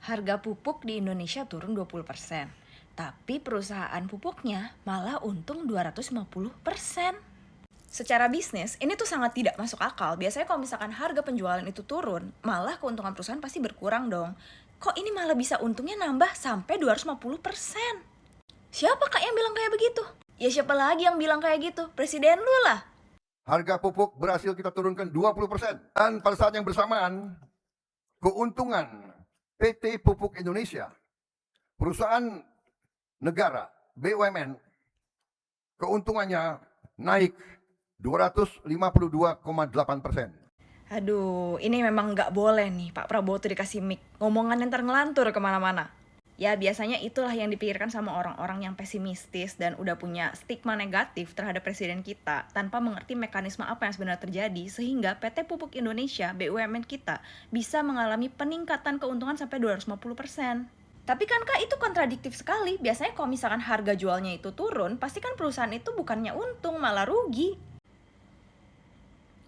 Harga pupuk di Indonesia turun 20%, tapi perusahaan pupuknya malah untung 250%. Secara bisnis, ini tuh sangat tidak masuk akal. Biasanya kalau misalkan harga penjualan itu turun, malah keuntungan perusahaan pasti berkurang dong. Kok ini malah bisa untungnya nambah sampai 250%? Siapa kak yang bilang kayak begitu? Ya siapa lagi yang bilang kayak gitu? Presiden lu lah. Harga pupuk berhasil kita turunkan 20%. Dan pada saat yang bersamaan, keuntungan PT Pupuk Indonesia, perusahaan negara, BUMN, keuntungannya naik 252,8%. Aduh, ini memang nggak boleh nih Pak Prabowo tuh dikasih mic. Ngomongan yang ngelantur kemana-mana. Ya biasanya itulah yang dipikirkan sama orang-orang yang pesimistis dan udah punya stigma negatif terhadap presiden kita tanpa mengerti mekanisme apa yang sebenarnya terjadi sehingga PT Pupuk Indonesia, BUMN kita, bisa mengalami peningkatan keuntungan sampai 250%. Tapi kan Kak itu kontradiktif sekali. Biasanya kalau misalkan harga jualnya itu turun, pasti kan perusahaan itu bukannya untung, malah rugi.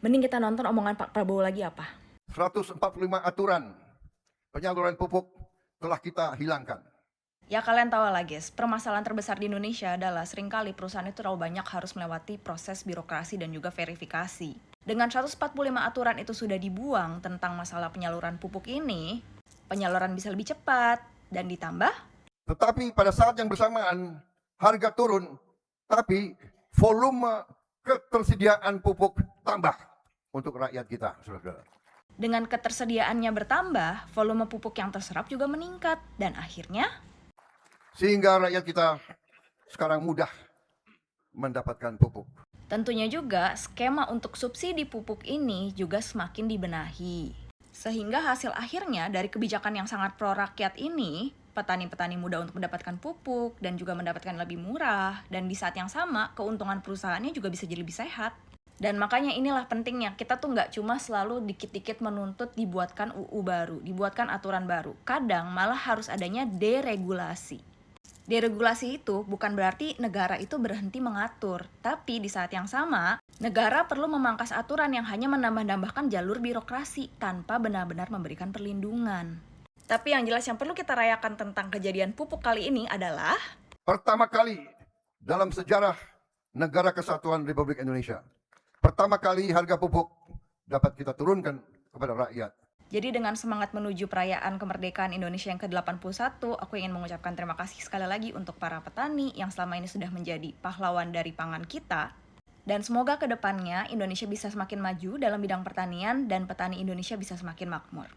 Mending kita nonton omongan Pak Prabowo lagi apa? 145 aturan penyaluran pupuk telah kita hilangkan. Ya kalian tahu lah guys, permasalahan terbesar di Indonesia adalah seringkali perusahaan itu terlalu banyak harus melewati proses birokrasi dan juga verifikasi. Dengan 145 aturan itu sudah dibuang tentang masalah penyaluran pupuk ini, penyaluran bisa lebih cepat dan ditambah. Tetapi pada saat yang bersamaan, harga turun, tapi volume ketersediaan pupuk tambah untuk rakyat kita, saudara-saudara. Dengan ketersediaannya bertambah, volume pupuk yang terserap juga meningkat dan akhirnya Sehingga rakyat kita sekarang mudah mendapatkan pupuk. tentunya juga skema untuk subsidi pupuk ini juga semakin dibenahi. Sehingga hasil akhirnya dari kebijakan yang sangat pro rakyat ini, petani-petani mudah untuk mendapatkan pupuk dan juga mendapatkan lebih murah. Dan di saat yang sama, keuntungan perusahaannya juga bisa jadi lebih sehat. Dan makanya inilah pentingnya, kita tuh nggak cuma selalu dikit-dikit menuntut dibuatkan UU baru, dibuatkan aturan baru. Kadang malah harus adanya deregulasi. Deregulasi itu bukan berarti negara itu berhenti mengatur, tapi di saat yang sama, negara perlu memangkas aturan yang hanya menambah-nambahkan jalur birokrasi tanpa benar-benar memberikan perlindungan. Tapi yang jelas yang perlu kita rayakan tentang kejadian pupuk kali ini adalah Pertama kali dalam sejarah Negara Kesatuan Republik Indonesia, pertama kali harga pupuk dapat kita turunkan kepada rakyat. jadi dengan semangat menuju perayaan kemerdekaan Indonesia yang ke-81, aku ingin mengucapkan terima kasih sekali lagi untuk para petani yang selama ini sudah menjadi pahlawan dari pangan kita. Dan semoga ke depannya Indonesia bisa semakin maju dalam bidang pertanian dan petani Indonesia bisa semakin makmur.